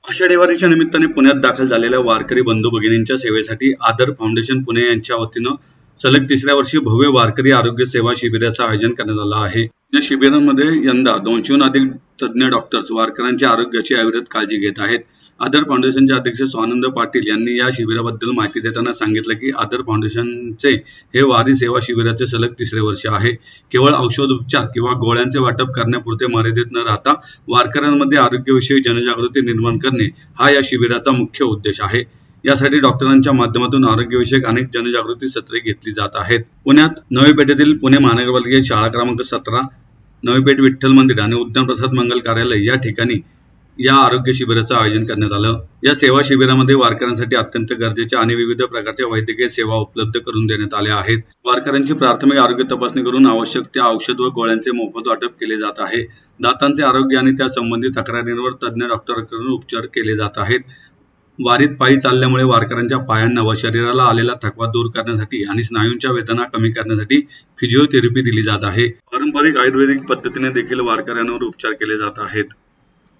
आषाढी वारीच्या निमित्ताने पुण्यात दाखल झालेल्या वारकरी बंधू भगिनींच्या सेवेसाठी आदर फाउंडेशन पुणे यांच्या वतीनं सलग तिसऱ्या वर्षी भव्य वारकरी आरोग्य सेवा शिबिराचं आयोजन करण्यात आलं आहे। या शिबिरामध्ये यंदा 200हून अधिक तज्ञ डॉक्टर्स वारकऱ्यांच्या आरोग्याची अविरत काळजी घेत आहेत। आदर फाउंडेशनचे अध्यक्ष स्वानंद पाटील यांनी या शिबिराबद्दल माहिती देताना सांगितलं की आदर फाउंडेशनचे हे वारी सेवा शिबिराचे सलग तिसरे वर्ष आहे। केवळ औषधोपचार किंवा गोळ्यांचे वाटप करण्यापुरते मर्यादित न राहता वारकऱ्यांमध्ये आरोग्यविषयी जनजागृती निर्माण करणे हा या शिबिराचा मुख्य उद्देश आहे। यासाठी डॉक्टरांच्या माध्यमातून आरोग्यविषयक अनेक जनजागृती सत्रे घेतली जात आहेत। पुण्यात नवी पेठेतील पुणे महानगरपालिकेची शाळा क्रमांक 17, नवी पेठ विठ्ठल मंदिर आणि उद्यान प्रसाद मंगल कार्यालय या ठिकाणी या आरोग्य शिबिराचं आयोजन करण्यात आलं। या सेवा शिबिरामध्ये वारकऱ्यांसाठी अत्यंत गरजेच्या आणि विविध प्रकारच्या वैद्यकीय सेवा उपलब्ध करून देण्यात आल्या आहेत। वारकऱ्यांची प्राथमिक आरोग्य तपासणी करून आवश्यक त्या औषध व गोळ्यांचे मोफत वाटप केले जात आहे। दातांचे आरोग्य आणि त्या संबंधित तक्रारींवर तज्ञ डॉक्टरांकडून उपचार केले जात आहेत। वारीत पायी चालल्यामुळे वारकऱ्यांच्या पायांना व शरीराला आलेला थकवा दूर करण्यासाठी आणि स्नायूंच्या वेदना कमी करण्यासाठी फिजिओथेरपी दिली जात आहे। पारंपरिक आयुर्वेदिक पद्धतीने देखील वारकऱ्यांवर उपचार केले जात आहेत।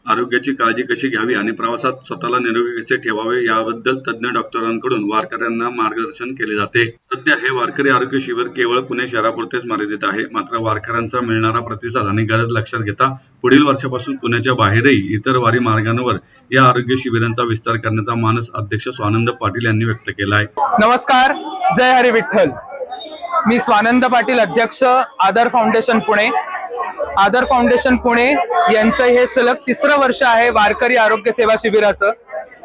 आरोग्याची काळजी कशी घ्यावी आणि प्रवासात स्वतःला निरोगी कसे ठेवावे याबद्दल तज्ञ डॉक्टरांकडून वारकऱ्यांना मार्गदर्शन केले जाते। सध्या हे वारकरी आरोग्य शिबिर केवळ पुणे शहरापुरतेच मर्यादित आहे। मात्र वारकऱ्यांचा मिळणारा प्रतिसाद आणि गरज लक्षात घेता पुढील वर्षापासून पुण्याच्या बाहेरही इतर वारी मार्गांवर या आरोग्य शिबिरांचा विस्तार करण्याचा मानस अध्यक्ष स्वानंद पाटील यांनी व्यक्त केला आहे। नमस्कार, जय हरी विठ्ठल। मी स्वानंद पाटील, अध्यक्ष आदर फाउंडेशन पुणे। आदर फाउंडेशन पुणे यांचं हे सलग तिसरं वर्ष आहे वारकरी आरोग्य सेवा शिबिराचं।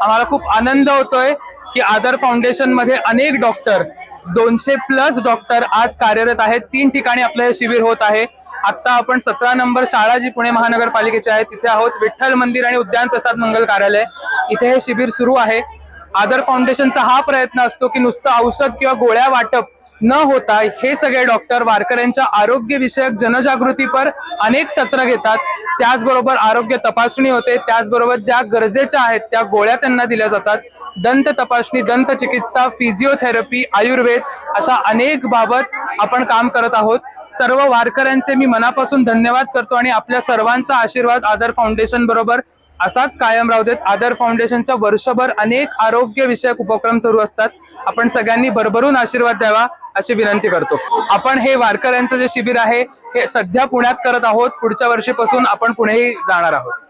आम्हाला खूप आनंद होतोय की आदर फाउंडेशन मध्ये अनेक डॉक्टर 200+ डॉक्टर आज कार्यरत आहेत। 3 ठिकाणी आपलं हे शिबिर होत आहे। आता आपण 17 नंबर शाळा जी पुणे महानगरपालिकेची आहे तिथे आहोत। विठ्ठल मंदिर आणि उद्यान प्रसाद मंगल कार्यालय इथे हे शिबिर सुरू आहे। आदर फाउंडेशनचा हा प्रयत्न असतो की नुसतं औषध किंवा गोळ्या वाटप न होता हे सगळे डॉक्टर वारकऱ्यांच्या आरोग्य विषयक जनजागृतीपर अनेक सत्र घेतात। त्याचबरोबर आरोग्य तपासणी होते, त्याचबरोबर ज्या गरजेच्या आहेत त्या गोळ्या त्यांना दिल्या जातात। दंत तपासणी, दंत चिकित्सा, फिजिओथेरपी, आयुर्वेद अशा अनेक बाबत आपण काम करत आहोत। सर्व वारकऱ्यांचे मी मनापासून धन्यवाद करतो आणि आपल्या सर्वांचा आशीर्वाद आदर फाउंडेशन बरोबर असाच कायम राहू देत। आदर फाउंडेशनच्या वर्षभर अनेक आरोग्य विषयक उपक्रम सुरू असतात। आपण सगळ्यांनी भरभरून आशीर्वाद द्यावा अशी विनंती करतो। आपण हे वारकऱ्यांचं जे शिबिर आहे हे सध्या पुण्यात करत आहोत। पुढच्या वर्षीपासून आपण पुणेही जाणार आहोत।